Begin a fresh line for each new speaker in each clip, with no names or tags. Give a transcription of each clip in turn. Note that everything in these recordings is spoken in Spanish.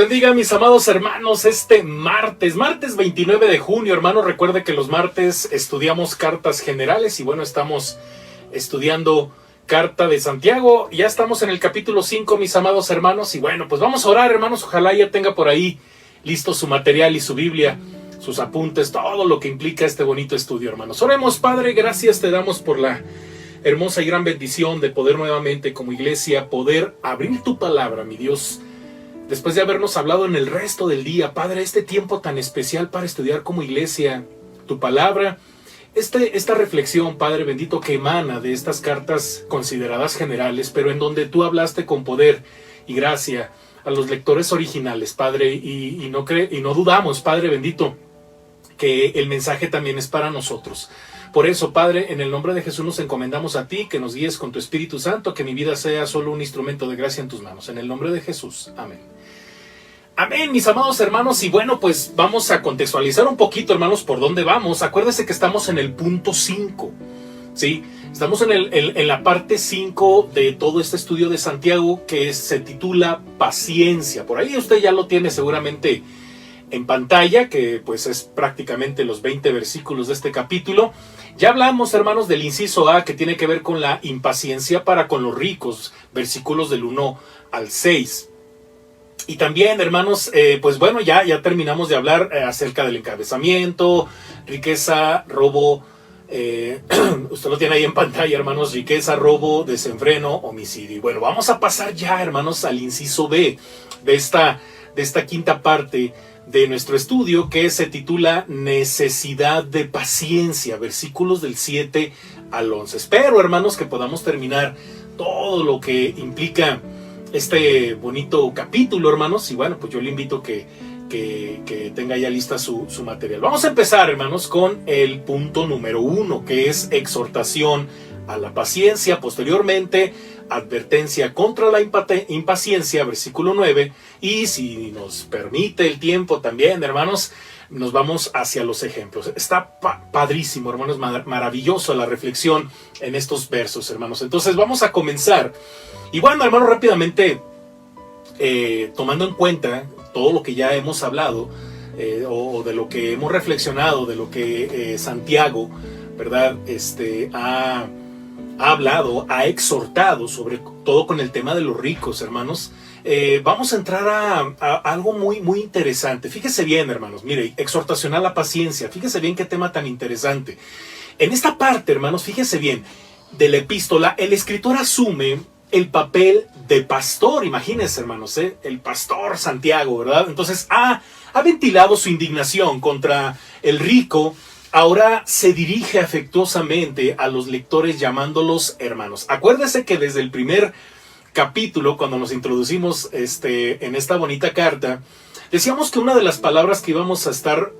bendiga, mis amados hermanos, este martes 29 de junio, hermanos. Recuerde que los martes estudiamos cartas generales y bueno, estamos estudiando carta de Santiago. Ya estamos en el capítulo 5, mis amados hermanos, y bueno, pues vamos a orar, hermanos. Ojalá ya tenga por ahí listo su material y su Biblia, sus apuntes, todo lo que implica este bonito estudio, hermanos. Oremos. Padre, gracias te damos por la hermosa y gran bendición de poder nuevamente como iglesia poder abrir tu palabra, mi Dios. Después de habernos hablado en el resto del día, Padre, este tiempo tan especial para estudiar como iglesia tu palabra, esta reflexión, Padre bendito, que emana de estas cartas consideradas generales, pero en donde tú hablaste con poder y gracia a los lectores originales, Padre, y no dudamos, Padre bendito, que el mensaje también es para nosotros. Por eso, Padre, en el nombre de Jesús nos encomendamos a ti, que nos guíes con tu Espíritu Santo, que mi vida sea solo un instrumento de gracia en tus manos. En el nombre de Jesús. Amén. Amén, mis amados hermanos, y bueno, pues vamos a contextualizar un poquito, hermanos, por dónde vamos. Acuérdense que estamos en el punto 5, ¿sí? Estamos en la parte 5 de todo este estudio de Santiago que se titula Paciencia. Por ahí usted ya lo tiene seguramente en pantalla, que pues es prácticamente los 20 versículos de este capítulo. Ya hablamos, hermanos, del inciso A, que tiene que ver con la impaciencia para con los ricos, versículos del 1 al 6. Y también, hermanos, pues bueno, ya terminamos de hablar acerca del encabezamiento, riqueza, robo, usted lo tiene ahí en pantalla, hermanos, riqueza, robo, desenfreno, homicidio. Y bueno, vamos a pasar ya, hermanos, al inciso B de esta quinta parte de nuestro estudio, que se titula Necesidad de paciencia, versículos del 7 al 11. Espero, hermanos, que podamos terminar todo lo que implica este bonito capítulo, hermanos, y bueno, pues yo le invito que tenga ya lista su material. Vamos a empezar, hermanos, con el punto número 1, que es exhortación a la paciencia. Posteriormente, advertencia contra la impaciencia, versículo 9, y si nos permite el tiempo también, hermanos, nos vamos hacia los ejemplos. Está padrísimo, hermanos, maravilloso la reflexión en estos versos, hermanos. Entonces vamos a comenzar. Y bueno, hermanos, rápidamente, tomando en cuenta todo lo que ya hemos hablado, o de lo que hemos reflexionado, de lo que Santiago, ¿verdad?, ha hablado, ha exhortado, sobre todo con el tema de los ricos, hermanos. Vamos a entrar a algo muy, muy interesante. Fíjese bien, hermanos, mire, exhortación a la paciencia. Fíjese bien qué tema tan interesante. En esta parte, hermanos, fíjese bien, de la epístola, el escritor asume el papel de pastor. Imagínense, hermanos, el pastor Santiago, ¿verdad? Entonces ha ventilado su indignación contra el rico. Ahora se dirige afectuosamente a los lectores llamándolos hermanos. Acuérdese que desde el primer capítulo, cuando nos introducimos en esta bonita carta, decíamos que una de las palabras que íbamos a estar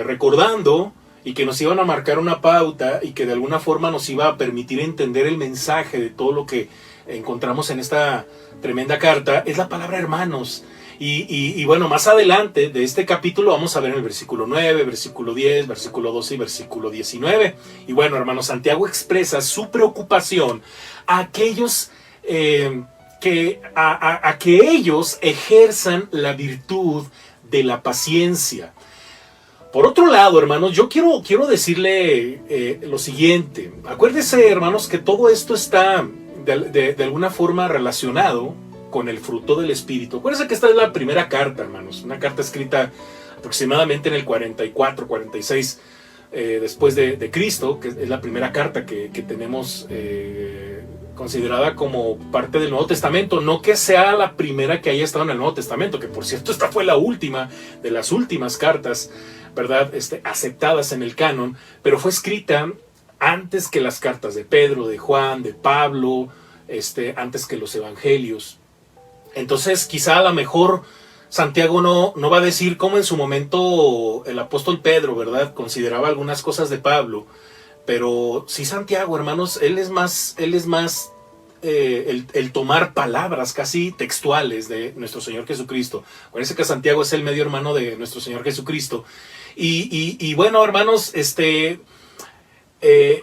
recordando y que nos iban a marcar una pauta y que de alguna forma nos iba a permitir entender el mensaje de todo lo que encontramos en esta tremenda carta, es la palabra hermanos. Y bueno, más adelante de este capítulo vamos a ver en el versículo 9, versículo 10, versículo 12 y versículo 19. Y bueno, hermanos, Santiago expresa su preocupación a aquellos que ellos ejerzan la virtud de la paciencia. Por otro lado, hermanos, yo quiero decirle lo siguiente. Acuérdense, hermanos, que todo esto está de alguna forma relacionado con el fruto del Espíritu. Acuérdense que esta es la primera carta, hermanos. Una carta escrita aproximadamente en el 44, 46 después de Cristo, que es la primera carta que tenemos considerada como parte del Nuevo Testamento. No que sea la primera que haya estado en el Nuevo Testamento, que por cierto esta fue la última de las últimas cartas, ¿verdad?, aceptadas en el canon, pero fue escrita antes que las cartas de Pedro, de Juan, de Pablo, antes que los evangelios. Entonces, quizá a lo mejor Santiago no va a decir cómo en su momento el apóstol Pedro, ¿verdad?, consideraba algunas cosas de Pablo, pero sí Santiago, hermanos, él es más el tomar palabras casi textuales de nuestro Señor Jesucristo. Parece que Santiago es el medio hermano de nuestro Señor Jesucristo. Y bueno, hermanos,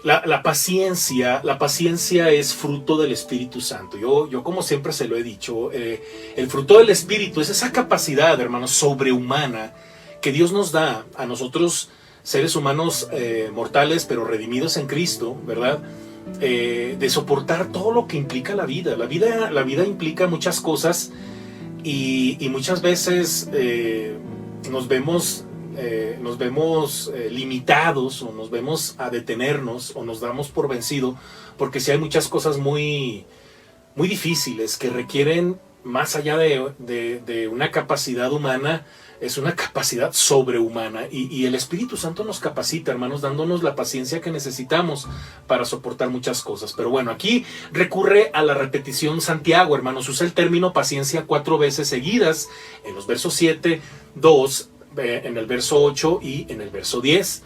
la paciencia es fruto del Espíritu Santo. Yo como siempre se lo he dicho, el fruto del Espíritu es esa capacidad, hermanos, sobrehumana que Dios nos da a nosotros, seres humanos mortales, pero redimidos en Cristo, ¿verdad? De soportar todo lo que implica la vida. La vida implica muchas cosas y muchas veces nos vemos limitados, o nos vemos a detenernos, o nos damos por vencido, porque sí hay muchas cosas muy, muy difíciles que requieren, más allá de una capacidad humana, es una capacidad sobrehumana, y el Espíritu Santo nos capacita, hermanos, dándonos la paciencia que necesitamos para soportar muchas cosas. Pero bueno, aquí recurre a la repetición Santiago, hermanos, usa el término paciencia 4 veces seguidas, en los versos 7, 2, en el verso 8 y en el verso 10.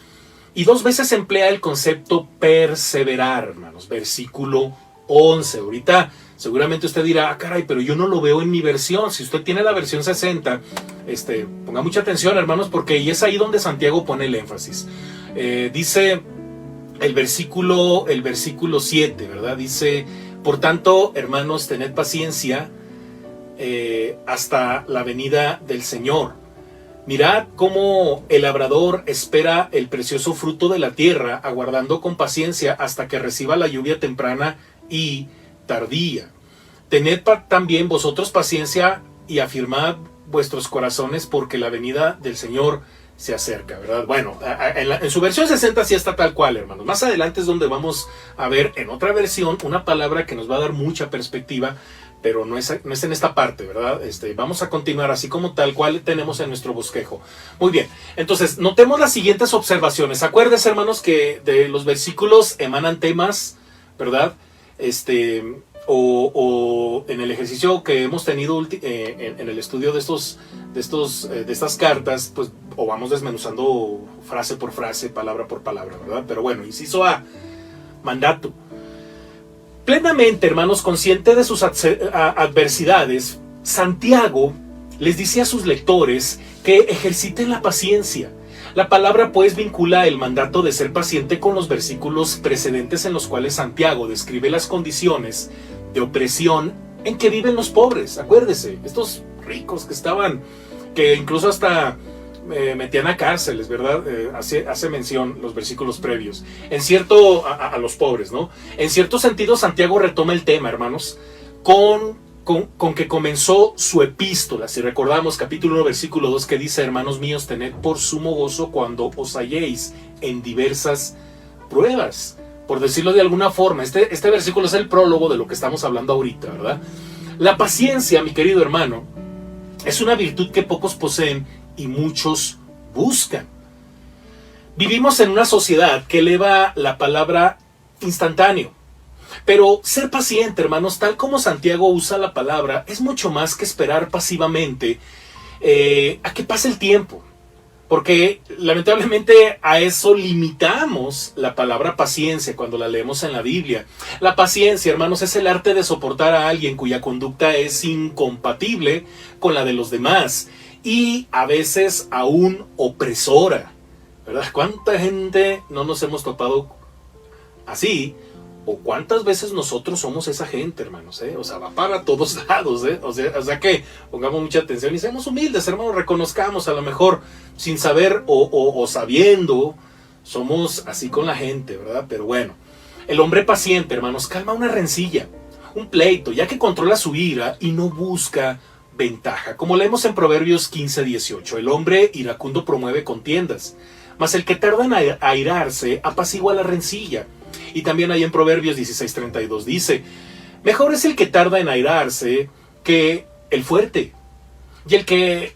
Y 2 veces emplea el concepto perseverar, hermanos. Versículo 11. Ahorita seguramente usted dirá, caray, pero yo no lo veo en mi versión. Si usted tiene la versión 60, ponga mucha atención, hermanos, porque y es ahí donde Santiago pone el énfasis. Dice el versículo 7, ¿verdad? Dice, por tanto, hermanos, tened paciencia hasta la venida del Señor. Mirad cómo el labrador espera el precioso fruto de la tierra, aguardando con paciencia hasta que reciba la lluvia temprana y tardía. Tened también vosotros paciencia y afirmad vuestros corazones, porque la venida del Señor se acerca, ¿verdad? Bueno, en su versión 60 sí está tal cual, hermanos. Más adelante es donde vamos a ver en otra versión una palabra que nos va a dar mucha perspectiva, pero no es en esta parte, ¿verdad? Vamos a continuar así como tal cual tenemos en nuestro bosquejo. Muy bien, entonces notemos las siguientes observaciones. Acuérdense, hermanos, que de los versículos emanan temas, ¿verdad? O en el ejercicio que hemos tenido en el estudio de estas cartas, pues, o vamos desmenuzando frase por frase, palabra por palabra, ¿verdad? Pero bueno, inciso A, mandato. Plenamente, hermanos, consciente de sus adversidades, Santiago les dice a sus lectores que ejerciten la paciencia. La palabra pues vincula el mandato de ser paciente con los versículos precedentes en los cuales Santiago describe las condiciones de opresión en que viven los pobres. Acuérdese, estos ricos que incluso hasta metían a cárceles, ¿verdad? Hace mención los versículos previos. A los pobres, ¿no? En cierto sentido, Santiago retoma el tema, hermanos, con que comenzó su epístola. Si recordamos capítulo 1, versículo 2, que dice, hermanos míos, tened por sumo gozo cuando os halléis en diversas pruebas. Por decirlo de alguna forma, este versículo es el prólogo de lo que estamos hablando ahorita, ¿verdad? La paciencia, mi querido hermano, es una virtud que pocos poseen y muchos buscan. Vivimos en una sociedad que eleva la palabra instantáneo. Pero ser paciente, hermanos, tal como Santiago usa la palabra, es mucho más que esperar pasivamente a que pase el tiempo. Porque lamentablemente a eso limitamos la palabra paciencia cuando la leemos en la Biblia. La paciencia, hermanos, es el arte de soportar a alguien cuya conducta es incompatible con la de los demás y a veces aún opresora, ¿verdad? ¿Cuánta gente no nos hemos topado así? ¿O cuántas veces nosotros somos esa gente, hermanos? O sea, va para todos lados, O sea que pongamos mucha atención y seamos humildes, hermanos, reconozcamos, a lo mejor sin saber o sabiendo, somos así con la gente, ¿verdad? Pero bueno, el hombre paciente, hermanos, calma una rencilla, un pleito, ya que controla su ira y no busca ventaja. Como leemos en Proverbios 15:18, el hombre iracundo promueve contiendas, mas el que tarda en airarse apacigua la rencilla. Y también hay en Proverbios 16:32 dice, mejor es el que tarda en airarse que el fuerte, y el que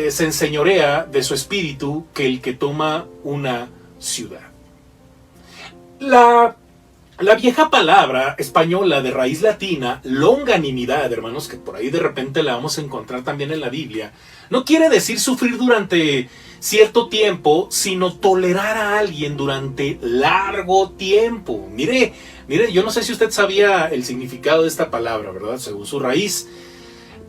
se enseñorea de su espíritu que el que toma una ciudad. La vieja palabra española de raíz latina, longanimidad, hermanos, que por ahí de repente la vamos a encontrar también en la Biblia, no quiere decir sufrir durante cierto tiempo, sino tolerar a alguien durante largo tiempo. Mire, yo no sé si usted sabía el significado de esta palabra, ¿verdad? Según su raíz.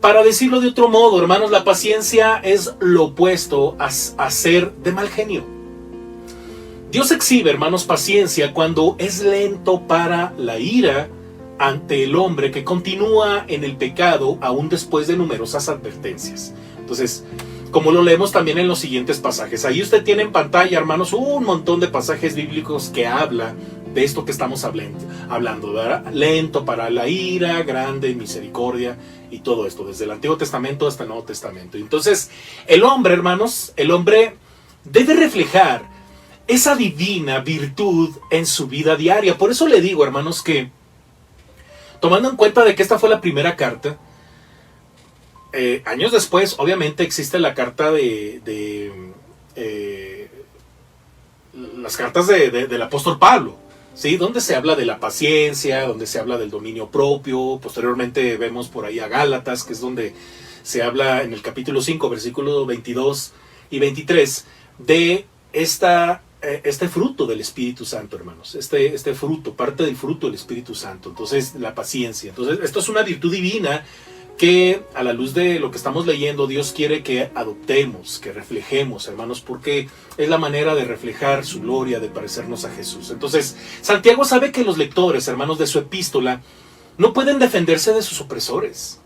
Para decirlo de otro modo, hermanos, la paciencia es lo opuesto a ser de mal genio. Dios exhibe, hermanos, paciencia cuando es lento para la ira ante el hombre que continúa en el pecado aún después de numerosas advertencias. Entonces, como lo leemos también en los siguientes pasajes. Ahí usted tiene en pantalla, hermanos, un montón de pasajes bíblicos que habla de esto que estamos hablando, ¿verdad? Lento para la ira, grande en misericordia y todo esto, desde el Antiguo Testamento hasta el Nuevo Testamento. Entonces, el hombre, hermanos, el hombre debe reflejar esa divina virtud en su vida diaria. Por eso le digo, hermanos, que tomando en cuenta de que esta fue la primera carta, años después, obviamente, existe la carta las cartas del apóstol Pablo, ¿sí? Donde se habla de la paciencia, donde se habla del dominio propio. Posteriormente vemos por ahí a Gálatas, que es donde se habla en el capítulo 5, versículos 22 y 23, de este fruto del Espíritu Santo, hermanos. Este fruto, parte del fruto del Espíritu Santo. Entonces, la paciencia. Entonces, esto es una virtud divina que, a la luz de lo que estamos leyendo, Dios quiere que adoptemos, que reflejemos, hermanos, porque es la manera de reflejar su gloria, de parecernos a Jesús. Entonces, Santiago sabe que los lectores, hermanos, de su epístola no pueden defenderse de sus opresores.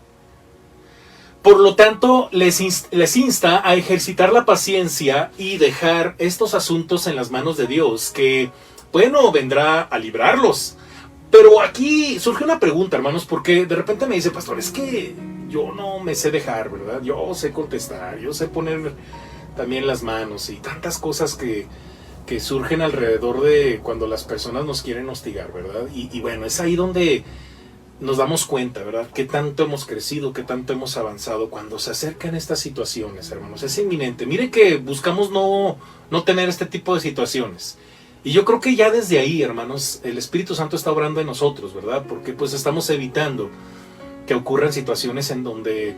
Por lo tanto, les insta a ejercitar la paciencia y dejar estos asuntos en las manos de Dios, que, bueno, vendrá a librarlos. Pero aquí surge una pregunta, hermanos, porque de repente me dice, pastor, es que yo no me sé dejar, ¿verdad? Yo sé contestar, yo sé poner también las manos y tantas cosas que surgen alrededor de cuando las personas nos quieren hostigar, ¿verdad? Y bueno, es ahí donde nos damos cuenta, ¿verdad? Qué tanto hemos crecido, qué tanto hemos avanzado cuando se acercan estas situaciones, hermanos. Es inminente. Mire que buscamos no tener este tipo de situaciones. Y yo creo que ya desde ahí, hermanos, el Espíritu Santo está obrando en nosotros, ¿verdad? Porque pues estamos evitando que ocurran situaciones en donde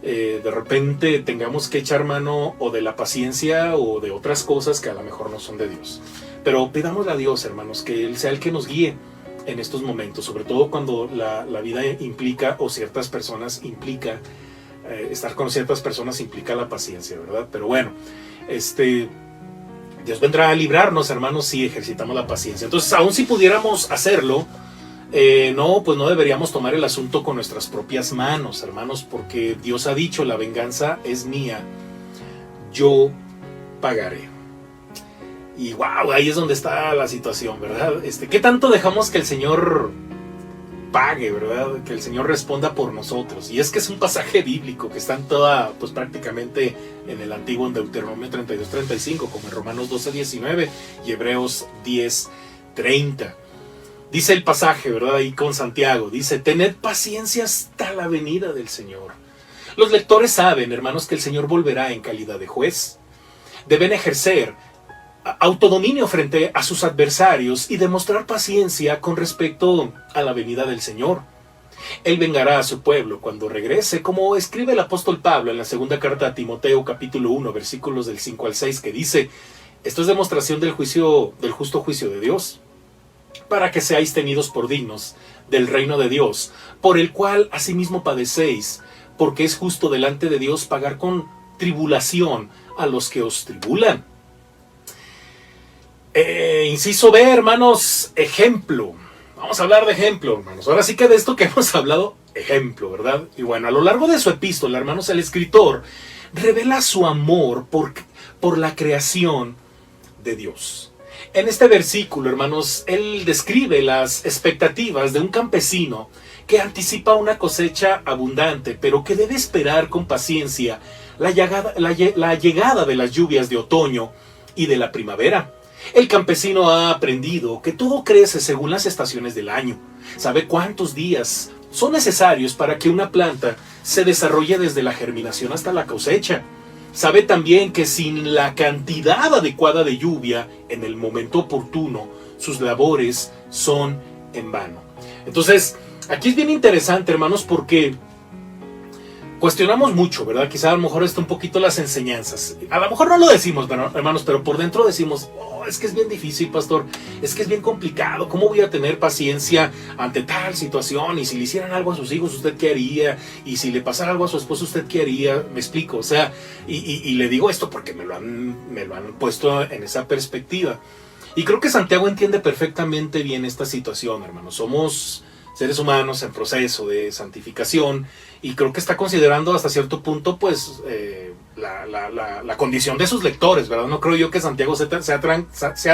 de repente tengamos que echar mano o de la paciencia o de otras cosas que a lo mejor no son de Dios. Pero pidámosle a Dios, hermanos, que Él sea el que nos guíe en estos momentos, sobre todo cuando la vida implica, o ciertas personas implica, estar con ciertas personas implica la paciencia, ¿verdad? Pero bueno, Dios vendrá a librarnos, hermanos, si ejercitamos la paciencia. Entonces, aun si pudiéramos hacerlo, no deberíamos tomar el asunto con nuestras propias manos, hermanos, porque Dios ha dicho, la venganza es mía, yo pagaré. Y wow, ahí es donde está la situación, ¿verdad? ¿Qué tanto dejamos que el Señor pague, ¿verdad? Que el Señor responda por nosotros. Y es que es un pasaje bíblico que está en toda, pues prácticamente en el Antiguo, en Deuteronomio 32-35, como en Romanos 12-19 y Hebreos 10-30. Dice el pasaje, ¿verdad? Ahí con Santiago, dice, tened paciencia hasta la venida del Señor. Los lectores saben, hermanos, que el Señor volverá en calidad de juez. Deben ejercer autodominio frente a sus adversarios y demostrar paciencia con respecto a la venida del Señor. Él vengará a su pueblo cuando regrese, como escribe el apóstol Pablo en la segunda carta a Timoteo, capítulo 1, versículos del 5 al 6, que dice, esto es demostración del justo juicio de Dios, para que seáis tenidos por dignos del reino de Dios, por el cual asimismo padecéis, porque es justo delante de Dios pagar con tribulación a los que os tribulan. Inciso B, hermanos, ejemplo. Vamos a hablar de ejemplo, hermanos. Ahora sí que de esto que hemos hablado, ejemplo, ¿verdad? Y bueno, a lo largo de su epístola, hermanos, el escritor revela su amor por la creación de Dios. En este versículo, hermanos, él describe las expectativas de un campesino que anticipa una cosecha abundante, pero que debe esperar con paciencia la llegada de las lluvias de otoño y de la primavera. El campesino ha aprendido que todo crece según las estaciones del año. Sabe cuántos días son necesarios para que una planta se desarrolle desde la germinación hasta la cosecha. Sabe también que sin la cantidad adecuada de lluvia en el momento oportuno, sus labores son en vano. Entonces, aquí es bien interesante, hermanos, porque cuestionamos mucho, ¿verdad? Quizá a lo mejor está un poquito las enseñanzas. A lo mejor no lo decimos, hermanos, pero por dentro decimos, es que es bien difícil, pastor, es que es bien complicado, ¿cómo voy a tener paciencia ante tal situación? Y si le hicieran algo a sus hijos, ¿usted qué haría? Y si le pasara algo a su esposo, ¿usted qué haría? Me explico, o sea, y le digo esto porque me lo han puesto en esa perspectiva. Y creo que Santiago entiende perfectamente bien esta situación, hermanos. Somos seres humanos en proceso de santificación y creo que está considerando hasta cierto punto pues la condición de sus lectores, ¿verdad? No creo yo que Santiago sea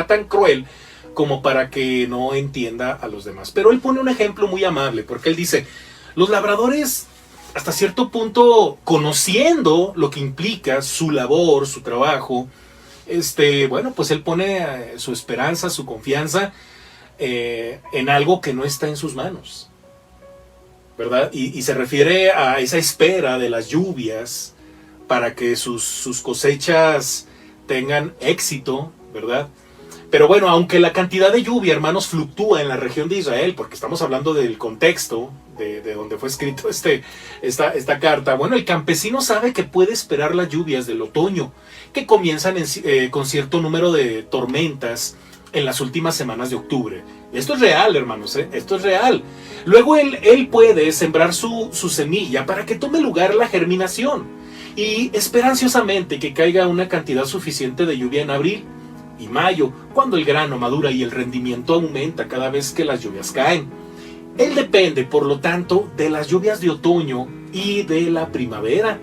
tan cruel como para que no entienda a los demás. Pero él pone un ejemplo muy amable, porque él dice, los labradores hasta cierto punto, conociendo lo que implica su labor, su trabajo, bueno, pues él pone su esperanza, su confianza en algo que no está en sus manos, ¿verdad? Y se refiere a esa espera de las lluvias para que sus cosechas tengan éxito, ¿verdad? Pero bueno, aunque la cantidad de lluvia, hermanos, fluctúa en la región de Israel, porque estamos hablando del contexto de donde fue escrito esta carta, bueno, el campesino sabe que puede esperar las lluvias del otoño, que comienzan con cierto número de tormentas en las últimas semanas de octubre. Esto es real, hermanos, esto es real. Luego él puede sembrar su semilla para que tome lugar la germinación y espera ansiosamente que caiga una cantidad suficiente de lluvia en abril y mayo, cuando el grano madura y el rendimiento aumenta cada vez que las lluvias caen. Él depende, por lo tanto, de las lluvias de otoño y de la primavera.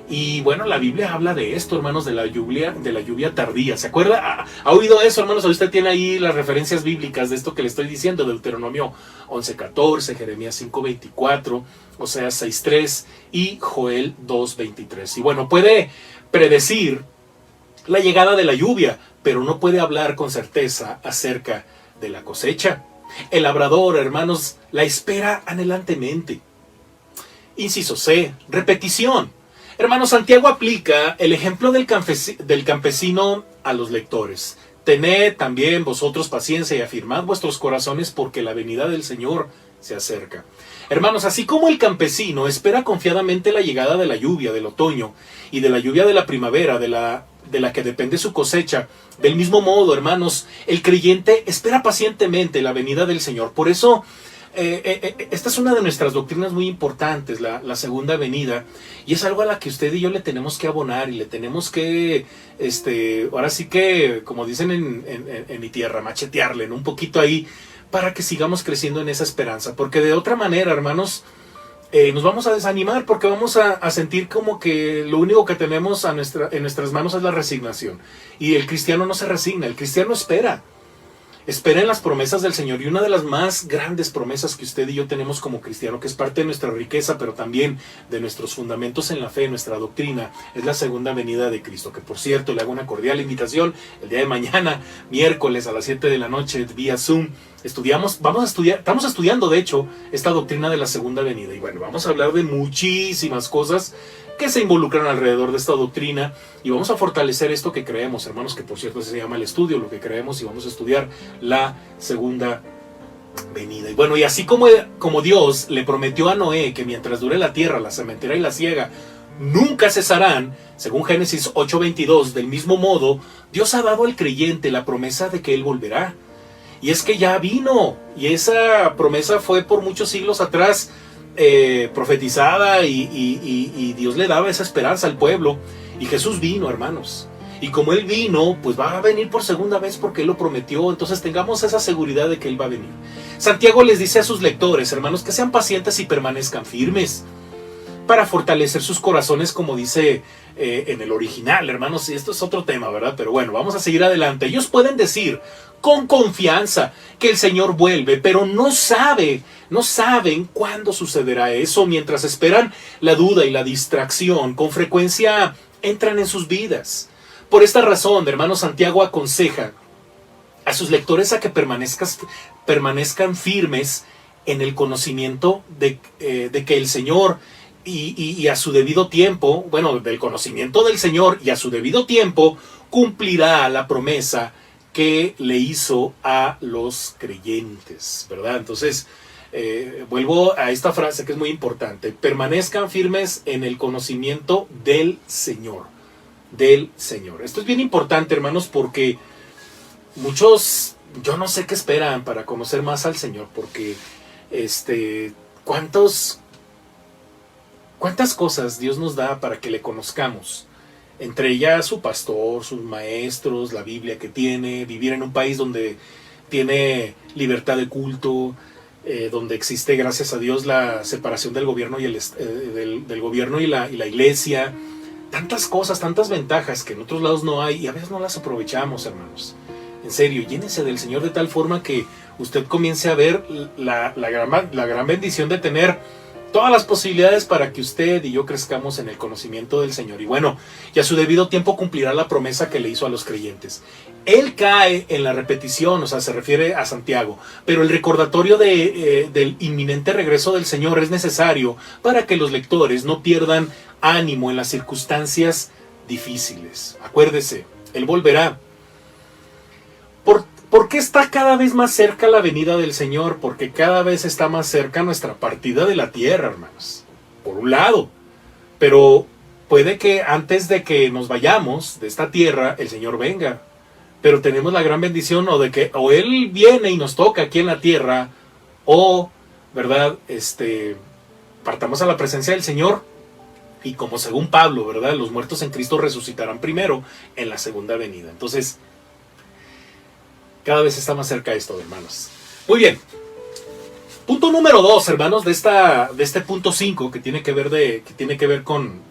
Y bueno, la Biblia habla de esto, hermanos, de la lluvia tardía. ¿Se acuerda? ¿Ha oído eso, hermanos? Usted tiene ahí las referencias bíblicas de esto que le estoy diciendo, Deuteronomio 11:14, Jeremías 5:24, Oseas 6:3 y Joel 2:23. Y bueno, puede predecir la llegada de la lluvia, pero no puede hablar con certeza acerca de la cosecha. El labrador, hermanos, la espera anhelantemente. Inciso C, repetición. Hermanos, Santiago aplica el ejemplo del campesino a los lectores. Tened también vosotros paciencia y afirmad vuestros corazones porque la venida del Señor se acerca. Hermanos, así como el campesino espera confiadamente la llegada de la lluvia del otoño y de la lluvia de la primavera, de la que depende su cosecha, del mismo modo, hermanos, el creyente espera pacientemente la venida del Señor. Por eso, esta es una de nuestras doctrinas muy importantes, la segunda venida, y es algo a la que usted y yo le tenemos que abonar y le tenemos que, ahora sí que, como dicen en mi tierra, machetearle, ¿no? Un poquito ahí, para que sigamos creciendo en esa esperanza, porque de otra manera, hermanos, nos vamos a desanimar porque vamos a sentir como que lo único que tenemos en nuestras manos es la resignación. Y el cristiano no se resigna, el cristiano espera en las promesas del Señor. Y una de las más grandes promesas que usted y yo tenemos como cristiano, que es parte de nuestra riqueza, pero también de nuestros fundamentos en la fe, nuestra doctrina, es la segunda venida de Cristo. Que por cierto, le hago una cordial invitación el día de mañana, miércoles a las 7 de la noche, vía Zoom. Estamos estudiando, de hecho, esta doctrina de la segunda venida. Y bueno, vamos a hablar de muchísimas cosas que se involucran alrededor de esta doctrina y vamos a fortalecer esto que creemos, hermanos, que por cierto se llama el estudio, lo que creemos, y vamos a estudiar la segunda venida. Y bueno, y así como Dios le prometió a Noé que mientras dure la tierra, la sementera y la siega nunca cesarán, según Génesis 8:22, del mismo modo, Dios ha dado al creyente la promesa de que Él volverá. Y es que ya vino, y esa promesa fue por muchos siglos atrás profetizada y Dios le daba esa esperanza al pueblo, y Jesús vino, hermanos, y como Él vino, pues va a venir por segunda vez porque Él lo prometió. Entonces tengamos esa seguridad de que Él va a venir. Santiago les dice a sus lectores, hermanos, que sean pacientes y permanezcan firmes para fortalecer sus corazones, como dice en el original, hermanos. Y esto es otro tema, ¿verdad? Pero bueno, vamos a seguir adelante. Ellos pueden decir con confianza que el Señor vuelve, pero no saben cuándo sucederá eso. Mientras esperan, la duda y la distracción con frecuencia entran en sus vidas. Por esta razón, hermano, Santiago aconseja a sus lectores a que permanezcan firmes en el conocimiento de que el Señor y a su debido tiempo, bueno, del conocimiento del Señor y a su debido tiempo, cumplirá la promesa que le hizo a los creyentes, ¿verdad? Entonces, vuelvo a esta frase que es muy importante: permanezcan firmes en el conocimiento del Señor, Esto es bien importante, hermanos, porque muchos, yo no sé qué esperan para conocer más al Señor, porque ¿cuántas cosas Dios nos da para que le conozcamos? entre ellas su pastor, sus maestros, la Biblia que tiene, vivir en un país donde tiene libertad de culto, donde existe, gracias a Dios, la separación del gobierno y del gobierno y la iglesia. Tantas cosas, tantas ventajas que en otros lados no hay y a veces no las aprovechamos, hermanos. En serio, llénese del Señor de tal forma que usted comience a ver la gran bendición de tener todas las posibilidades para que usted y yo crezcamos en el conocimiento del Señor. Y bueno, y a su debido tiempo cumplirá la promesa que le hizo a los creyentes. Él cae en la repetición, o sea, se refiere a Santiago, pero el recordatorio del inminente regreso del Señor es necesario para que los lectores no pierdan ánimo en las circunstancias difíciles. Acuérdese, Él volverá. ¿Por qué está cada vez más cerca la venida del Señor? Porque cada vez está más cerca nuestra partida de la tierra, hermanos. Por un lado. Pero puede que antes de que nos vayamos de esta tierra, el Señor venga. Pero tenemos la gran bendición o de que o Él viene y nos toca aquí en la tierra, o, ¿verdad? Partamos a la presencia del Señor. Y como según Pablo, ¿verdad? Los muertos en Cristo resucitarán primero en la segunda venida. Entonces, cada vez está más cerca esto, hermanos. Muy bien. Punto número 2, hermanos, de este punto 5, que tiene que ver con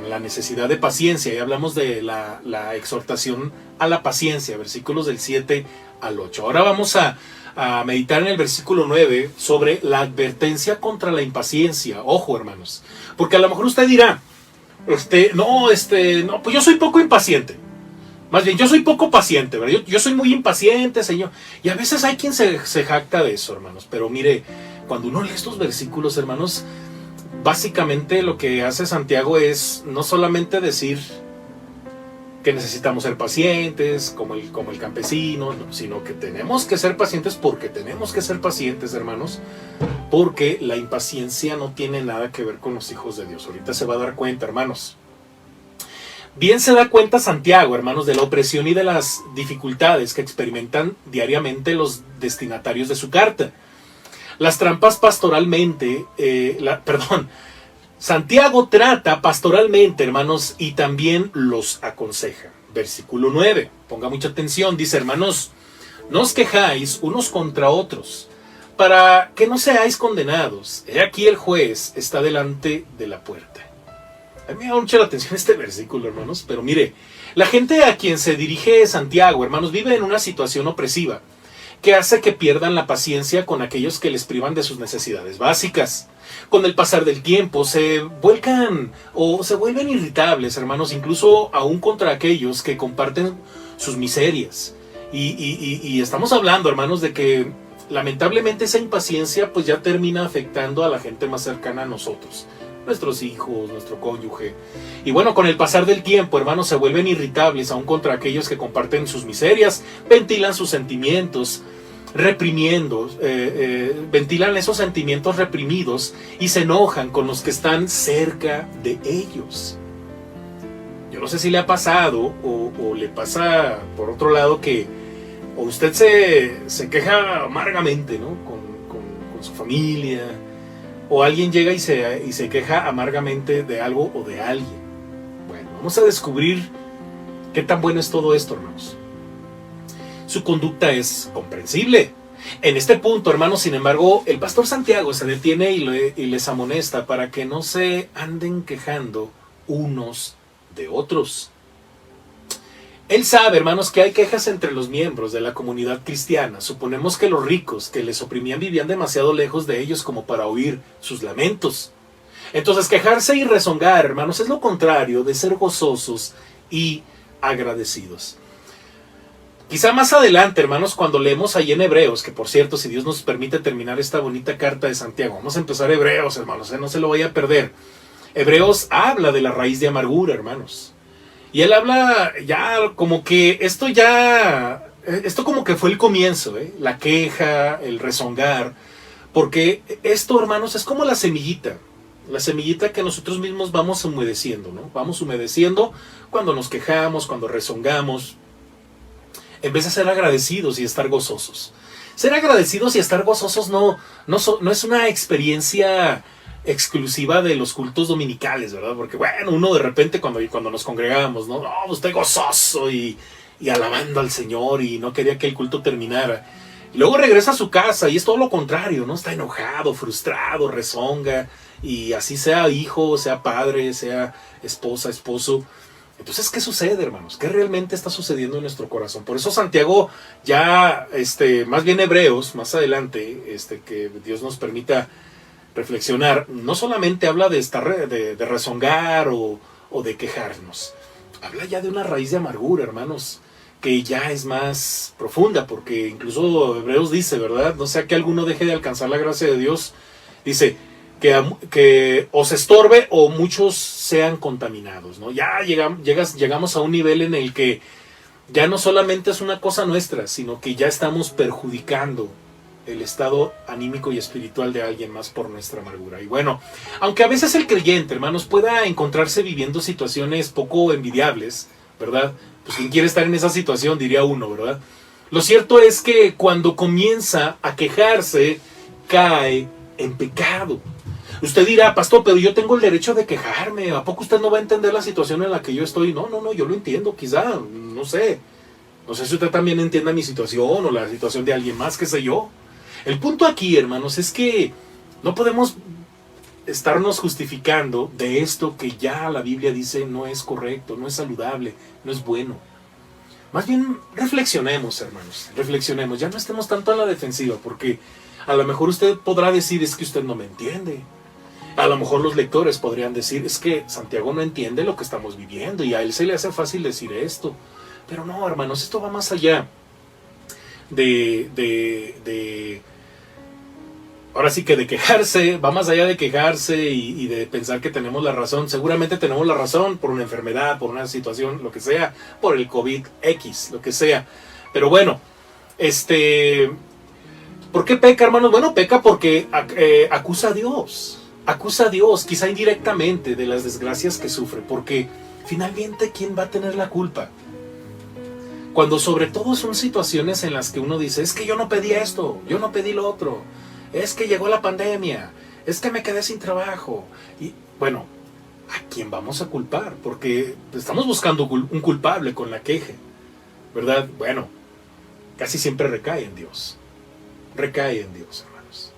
la necesidad de paciencia. Y hablamos de la exhortación a la paciencia, versículos del 7 al 8. Ahora vamos a meditar en el versículo 9 sobre la advertencia contra la impaciencia. Ojo, hermanos, porque a lo mejor usted dirá, no, pues yo soy poco impaciente. Más bien, yo soy poco paciente, ¿verdad? Yo soy muy impaciente, Señor. Y a veces hay quien se jacta de eso, hermanos. Pero mire, cuando uno lee estos versículos, hermanos, básicamente lo que hace Santiago es no solamente decir que necesitamos ser pacientes, como el campesino, no, sino que tenemos que ser pacientes porque tenemos que ser pacientes, hermanos, porque la impaciencia no tiene nada que ver con los hijos de Dios. Ahorita se va a dar cuenta, hermanos. Bien se da cuenta Santiago, hermanos, de la opresión y de las dificultades que experimentan diariamente los destinatarios de su carta. Las trampas pastoralmente, Santiago trata pastoralmente, hermanos, y también los aconseja. Versículo 9, ponga mucha atención, dice, hermanos, no os quejáis unos contra otros, para que no seáis condenados. He aquí el juez está delante de la puerta. A mí me llama mucho la atención este versículo, hermanos, pero mire, la gente a quien se dirige Santiago, hermanos, vive en una situación opresiva que hace que pierdan la paciencia con aquellos que les privan de sus necesidades básicas. Con el pasar del tiempo se vuelven irritables, hermanos, incluso aún contra aquellos que comparten sus miserias. Y estamos hablando, hermanos, de que lamentablemente esa impaciencia pues ya termina afectando a la gente más cercana a nosotros. Nuestros hijos, nuestro cónyuge. Y bueno, con el pasar del tiempo, hermanos, se vuelven irritables aún contra aquellos que comparten sus miserias, ventilan sus sentimientos, ventilan esos sentimientos reprimidos y se enojan con los que están cerca de ellos. Yo no sé si le ha pasado o le pasa por otro lado que o usted se queja amargamente, ¿no? con su familia, o alguien llega y se queja amargamente de algo o de alguien. Bueno, vamos a descubrir qué tan bueno es todo esto, hermanos. Su conducta es comprensible. En este punto, hermanos, sin embargo, el pastor Santiago se detiene y les amonesta para que no se anden quejando unos de otros. Él sabe, hermanos, que hay quejas entre los miembros de la comunidad cristiana. Suponemos que los ricos que les oprimían vivían demasiado lejos de ellos como para oír sus lamentos. Entonces, quejarse y rezongar, hermanos, es lo contrario de ser gozosos y agradecidos. Quizá más adelante, hermanos, cuando leemos ahí en Hebreos, que por cierto, si Dios nos permite terminar esta bonita carta de Santiago, vamos a empezar Hebreos, hermanos, no se lo vaya a perder. Hebreos habla de la raíz de amargura, hermanos. Y él habla ya como que esto como que fue el comienzo, la queja, el rezongar, porque esto, hermanos, es como la semillita que nosotros mismos vamos humedeciendo, ¿no? Vamos humedeciendo cuando nos quejamos, cuando rezongamos, en vez de ser agradecidos y estar gozosos. Ser agradecidos y estar gozosos no es una experiencia exclusiva de los cultos dominicales, ¿verdad? Porque bueno, uno de repente cuando nos congregábamos, ¿no? No, estoy gozoso y alabando al Señor y no quería que el culto terminara. Y luego regresa a su casa y es todo lo contrario, ¿no? Está enojado, frustrado, rezonga, y así sea hijo, sea padre, sea esposa, esposo. Entonces, ¿qué sucede, hermanos? ¿Qué realmente está sucediendo en nuestro corazón? Por eso Santiago ya, más bien Hebreos, más adelante, que Dios nos permita reflexionar, no solamente habla de estar de rezongar o de quejarnos, habla ya de una raíz de amargura, hermanos, que ya es más profunda, porque incluso Hebreos dice, ¿verdad? No sea que alguno deje de alcanzar la gracia de Dios, dice que os estorbe o muchos sean contaminados, ¿no? Ya llegamos a un nivel en el que ya no solamente es una cosa nuestra, sino que ya estamos perjudicando el estado anímico y espiritual de alguien más por nuestra amargura. Y bueno, aunque a veces el creyente, hermanos, pueda encontrarse viviendo situaciones poco envidiables, ¿verdad? Pues quien quiere estar en esa situación, diría uno, ¿verdad? Lo cierto es que cuando comienza a quejarse, cae en pecado. Usted dirá, pastor, pero yo tengo el derecho de quejarme. ¿A poco usted no va a entender la situación en la que yo estoy? No, yo lo entiendo, quizá, no sé. No sé si usted también entienda mi situación o la situación de alguien más, qué sé yo. El punto aquí, hermanos, es que no podemos estarnos justificando de esto que ya la Biblia dice no es correcto, no es saludable, no es bueno. Más bien reflexionemos, hermanos, reflexionemos, ya no estemos tanto a la defensiva, porque a lo mejor usted podrá decir, es que usted no me entiende. A lo mejor los lectores podrían decir, es que Santiago no entiende lo que estamos viviendo y a él se le hace fácil decir esto. Pero no, hermanos, esto va más allá ahora sí que de quejarse, va más allá de quejarse y de pensar que tenemos la razón. Seguramente tenemos la razón por una enfermedad, por una situación, lo que sea, por el COVID-X, lo que sea. Pero bueno, ¿por qué peca, hermanos? Bueno, peca porque acusa a Dios. Acusa a Dios, quizá indirectamente, de las desgracias que sufre. Porque finalmente, ¿quién va a tener la culpa? Cuando sobre todo son situaciones en las que uno dice, es que yo no pedí esto, yo no pedí lo otro. Es que llegó la pandemia, es que me quedé sin trabajo. Y bueno, ¿a quién vamos a culpar? Porque estamos buscando un culpable con la queja, ¿verdad? Bueno, casi siempre recae en Dios. Recae en Dios, hermanos.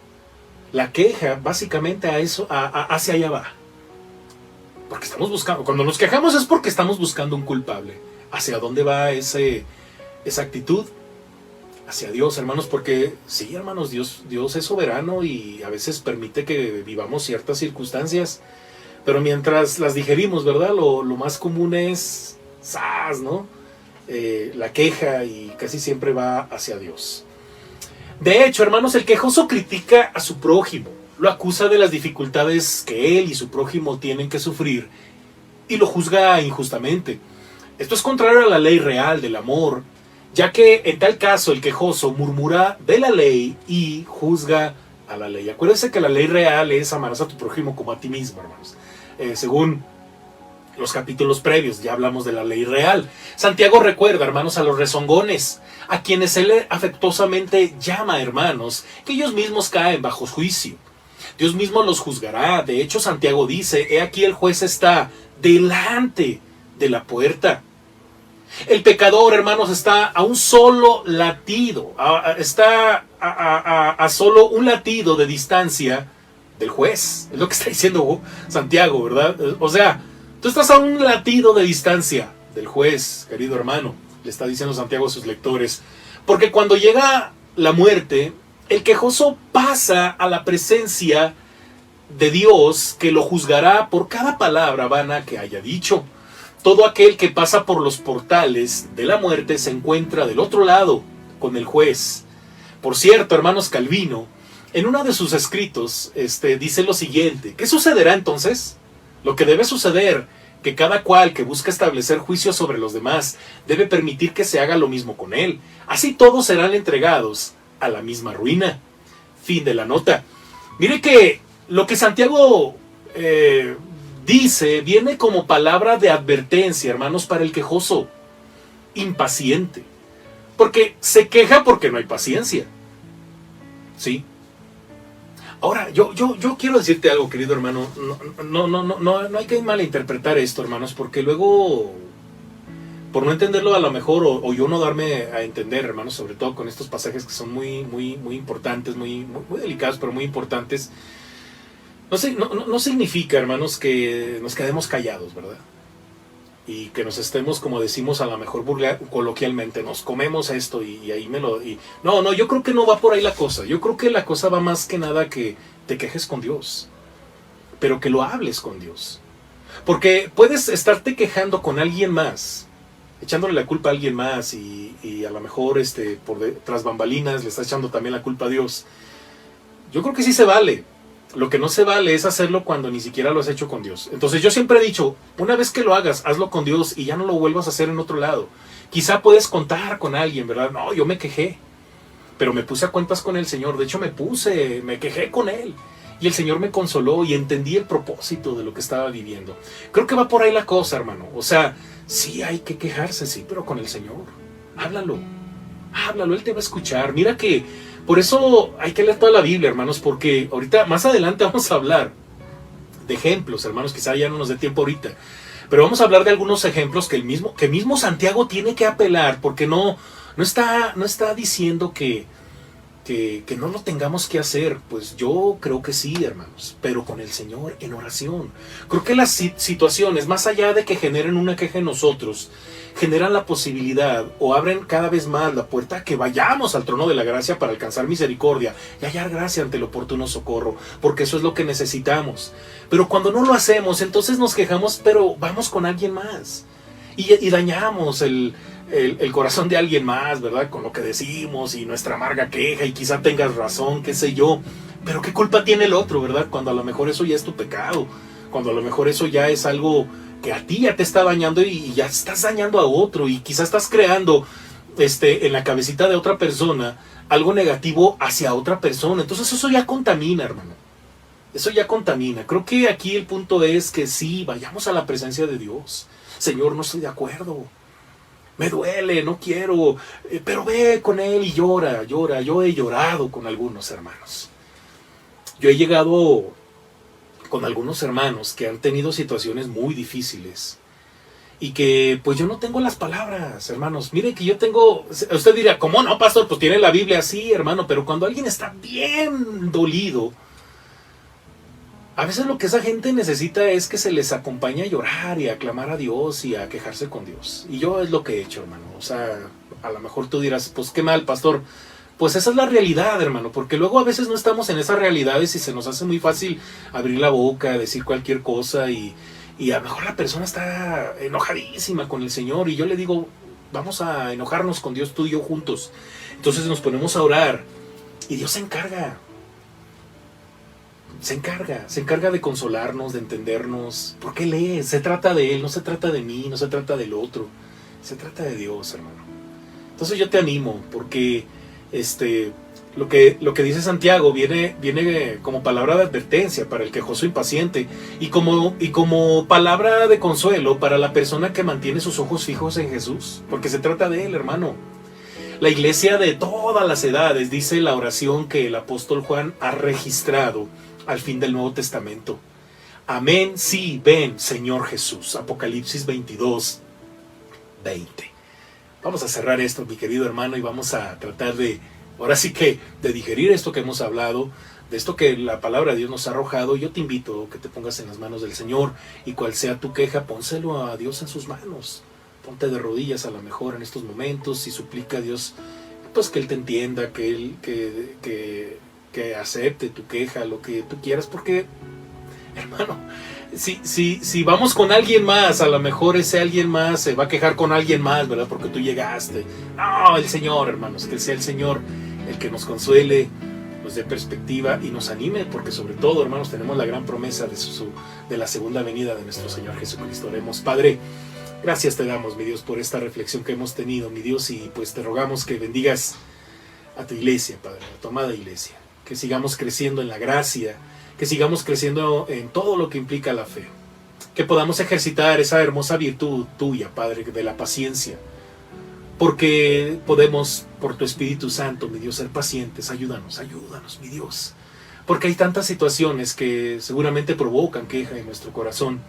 La queja, básicamente, hacia allá va. Porque estamos buscando, cuando nos quejamos es porque estamos buscando un culpable. ¿Hacia dónde va esa actitud? Hacia Dios, hermanos, porque sí, hermanos, Dios es soberano y a veces permite que vivamos ciertas circunstancias, pero mientras las digerimos, ¿verdad? Lo más común es ¿no? La queja, y casi siempre va hacia Dios. De hecho, hermanos, el quejoso critica a su prójimo, lo acusa de las dificultades que él y su prójimo tienen que sufrir y lo juzga injustamente. Esto es contrario a la ley real del amor, ya que en tal caso el quejoso murmura de la ley y juzga a la ley. Acuérdense que la ley real es amarás a tu prójimo como a ti mismo, hermanos. Según los capítulos previos ya hablamos de la ley real. Santiago recuerda, hermanos, a los rezongones, a quienes él afectuosamente llama hermanos, que ellos mismos caen bajo juicio. Dios mismo los juzgará. De hecho, Santiago dice, he aquí el juez está delante de la puerta. El pecador, hermanos, está a un solo latido, está a solo un latido de distancia del juez. Es lo que está diciendo Santiago, ¿verdad? O sea, tú estás a un latido de distancia del juez, querido hermano, le está diciendo Santiago a sus lectores. Porque cuando llega la muerte, el quejoso pasa a la presencia de Dios, que lo juzgará por cada palabra vana que haya dicho. Todo aquel que pasa por los portales de la muerte se encuentra del otro lado con el juez. Por cierto, hermanos, Calvino, en uno de sus escritos, dice lo siguiente: ¿qué sucederá entonces? Lo que debe suceder, que cada cual que busca establecer juicio sobre los demás debe permitir que se haga lo mismo con él. Así todos serán entregados a la misma ruina. Fin de la nota. Mire que lo que Santiago dice viene como palabra de advertencia, hermanos, para el quejoso, impaciente, porque se queja porque no hay paciencia, ¿sí? Ahora, yo quiero decirte algo, querido hermano. No hay que malinterpretar esto, hermanos, porque luego, por no entenderlo a lo mejor, o yo no darme a entender, hermanos, sobre todo con estos pasajes que son muy importantes, muy delicados, pero muy importantes, no significa, hermanos, que nos quedemos callados, ¿verdad? Y que nos estemos, como decimos a lo mejor coloquialmente, nos comemos esto y ahí No, yo creo que no va por ahí la cosa. Yo creo que la cosa va más que nada que te quejes con Dios, pero que lo hables con Dios. Porque puedes estarte quejando con alguien más, echándole la culpa a alguien más y a lo mejor tras bambalinas le estás echando también la culpa a Dios. Yo creo que sí se vale. Lo que no se vale es hacerlo cuando ni siquiera lo has hecho con Dios. Entonces yo siempre he dicho, una vez que lo hagas, hazlo con Dios y ya no lo vuelvas a hacer en otro lado. Quizá puedes contar con alguien, ¿verdad? No, yo me quejé, pero me puse a cuentas con el Señor. De hecho me quejé con Él. Y el Señor me consoló y entendí el propósito de lo que estaba viviendo. Creo que va por ahí la cosa, hermano. O sea, sí hay que quejarse, sí, pero con el Señor. Háblalo, Él te va a escuchar. Mira que por eso hay que leer toda la Biblia, hermanos, porque ahorita, más adelante vamos a hablar de ejemplos, hermanos, quizá ya no nos dé tiempo ahorita, pero vamos a hablar de algunos ejemplos que mismo Santiago tiene que apelar, porque no está diciendo que no lo tengamos que hacer. Pues yo creo que sí, hermanos, pero con el Señor en oración. Creo que las situaciones, más allá de que generen una queja en nosotros, generan la posibilidad o abren cada vez más la puerta a que vayamos al trono de la gracia para alcanzar misericordia y hallar gracia ante el oportuno socorro, porque eso es lo que necesitamos. Pero cuando no lo hacemos, entonces nos quejamos, pero vamos con alguien más y dañamos el corazón de alguien más, ¿verdad? Con lo que decimos y nuestra amarga queja, y quizá tengas razón, qué sé yo, pero qué culpa tiene el otro, ¿verdad? Cuando a lo mejor eso ya es tu pecado, cuando a lo mejor eso ya es algo que a ti ya te está dañando y ya estás dañando a otro, y quizás estás creando en la cabecita de otra persona algo negativo hacia otra persona. Entonces eso ya contamina, hermano. Eso ya contamina. Creo que aquí el punto es que sí, vayamos a la presencia de Dios. Señor, no estoy de acuerdo. Me duele, no quiero. Pero ve con Él y llora. Yo he llorado con algunos hermanos. Yo he llegado con algunos hermanos que han tenido situaciones muy difíciles y que pues yo no tengo las palabras, hermanos. Mire que yo tengo, usted dirá, ¿cómo no, pastor? Pues tiene la Biblia. Sí, hermano, pero cuando alguien está bien dolido, a veces lo que esa gente necesita es que se les acompañe a llorar y a clamar a Dios y a quejarse con Dios. Y yo es lo que he hecho, hermano. O sea, a lo mejor tú dirás, pues qué mal, pastor. Pues esa es la realidad, hermano, porque luego a veces no estamos en esas realidades y se nos hace muy fácil abrir la boca, decir cualquier cosa y a lo mejor la persona está enojadísima con el Señor y yo le digo, vamos a enojarnos con Dios, tú y yo juntos. Entonces nos ponemos a orar y Dios se encarga de consolarnos, de entendernos, porque Él es, se trata de Él, no se trata de mí, no se trata del otro, se trata de Dios, hermano. Entonces yo te animo, porque lo que dice Santiago viene como palabra de advertencia para el quejoso impaciente y como palabra de consuelo para la persona que mantiene sus ojos fijos en Jesús, porque se trata de Él, hermano. La iglesia de todas las edades dice la oración que el apóstol Juan ha registrado al fin del Nuevo Testamento. Amén, sí, ven, Señor Jesús. Apocalipsis 22, 20. Vamos a cerrar esto, mi querido hermano, y vamos a tratar ahora sí que, de digerir esto que hemos hablado, de esto que la palabra de Dios nos ha arrojado. Yo te invito a que te pongas en las manos del Señor, y cual sea tu queja, pónselo a Dios en sus manos. Ponte de rodillas a lo mejor en estos momentos y suplica a Dios, pues que Él te entienda, que Él que acepte tu queja, lo que tú quieras, porque, hermano, si vamos con alguien más, a lo mejor ese alguien más se va a quejar con alguien más, ¿verdad? Porque tú llegaste. No, el Señor, hermanos, que sea el Señor el que nos consuele, nos dé perspectiva y nos anime, porque sobre todo, hermanos, tenemos la gran promesa de la segunda venida de nuestro Señor Jesucristo. Oremos. Padre, gracias te damos, mi Dios, por esta reflexión que hemos tenido, mi Dios, y pues te rogamos que bendigas a tu iglesia, Padre, a tu amada iglesia, que sigamos creciendo en la gracia, que sigamos creciendo en todo lo que implica la fe, que podamos ejercitar esa hermosa virtud tuya, Padre, de la paciencia, porque podemos, por tu Espíritu Santo, mi Dios, ser pacientes. Ayúdanos, mi Dios, porque hay tantas situaciones que seguramente provocan queja en nuestro corazón.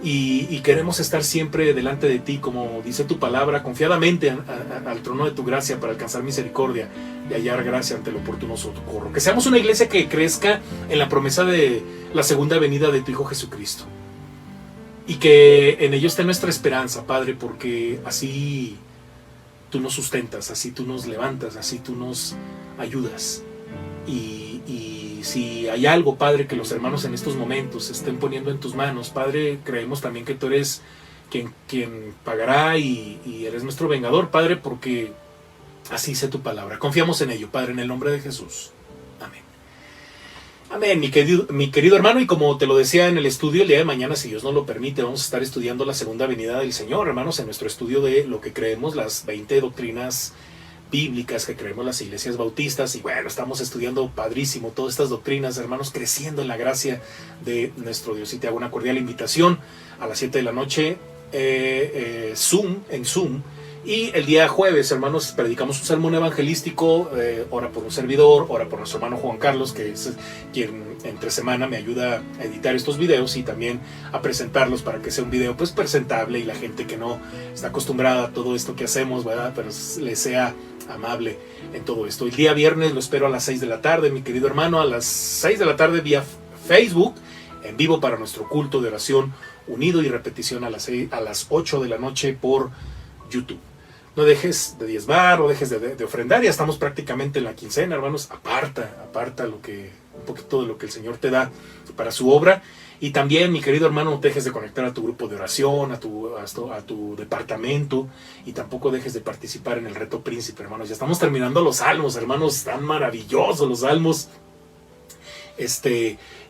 Y queremos estar siempre delante de ti, como dice tu palabra, confiadamente al trono de tu gracia para alcanzar misericordia y hallar gracia ante el oportuno socorro. Que seamos una iglesia que crezca en la promesa de la segunda venida de tu Hijo Jesucristo. Y que en ello esté nuestra esperanza, Padre, porque así tú nos sustentas, así tú nos levantas, así tú nos ayudas. Y si hay algo, Padre, que los hermanos en estos momentos estén poniendo en tus manos, Padre, creemos también que tú eres quien pagará y eres nuestro vengador, Padre, porque así dice tu palabra. Confiamos en ello, Padre, en el nombre de Jesús. Amén. Amén, mi querido hermano, y como te lo decía en el estudio, el día de mañana, si Dios nos lo permite, vamos a estar estudiando la segunda venida del Señor, hermanos, en nuestro estudio de lo que creemos, las 20 doctrinas bíblicas que creemos las iglesias bautistas. Y bueno, estamos estudiando padrísimo todas estas doctrinas, hermanos, creciendo en la gracia de nuestro Dios. Y te hago una cordial invitación a las 7 de la noche, en Zoom. Y el día jueves, hermanos, predicamos un sermón evangelístico, ora por un servidor, ora por nuestro hermano Juan Carlos, que es quien entre semana me ayuda a editar estos videos y también a presentarlos para que sea un video pues presentable y la gente que no está acostumbrada a todo esto que hacemos, ¿verdad?, pero le sea amable en todo esto. El día viernes lo espero a las 6 de la tarde, mi querido hermano, a las 6 de la tarde vía Facebook, en vivo para nuestro culto de oración unido y repetición a las 8 de la noche por YouTube. No dejes de diezmar, no dejes de ofrendar, ya estamos prácticamente en la quincena, hermanos. Aparta un poquito de lo que el Señor te da para su obra. Y también, mi querido hermano, no dejes de conectar a tu grupo de oración, a tu departamento, y tampoco dejes de participar en el reto príncipe, hermanos. Ya estamos terminando los salmos, hermanos, están maravillosos los salmos.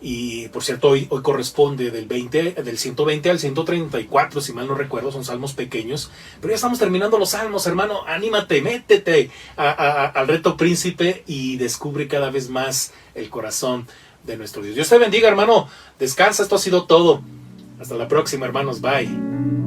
Y por cierto, hoy corresponde del 120 al 134, si mal no recuerdo, son salmos pequeños, pero ya estamos terminando los salmos, hermano. Anímate, métete al reto príncipe y descubre cada vez más el corazón de nuestro Dios. Dios te bendiga, hermano. Descansa, esto ha sido todo. Hasta la próxima, hermanos. Bye.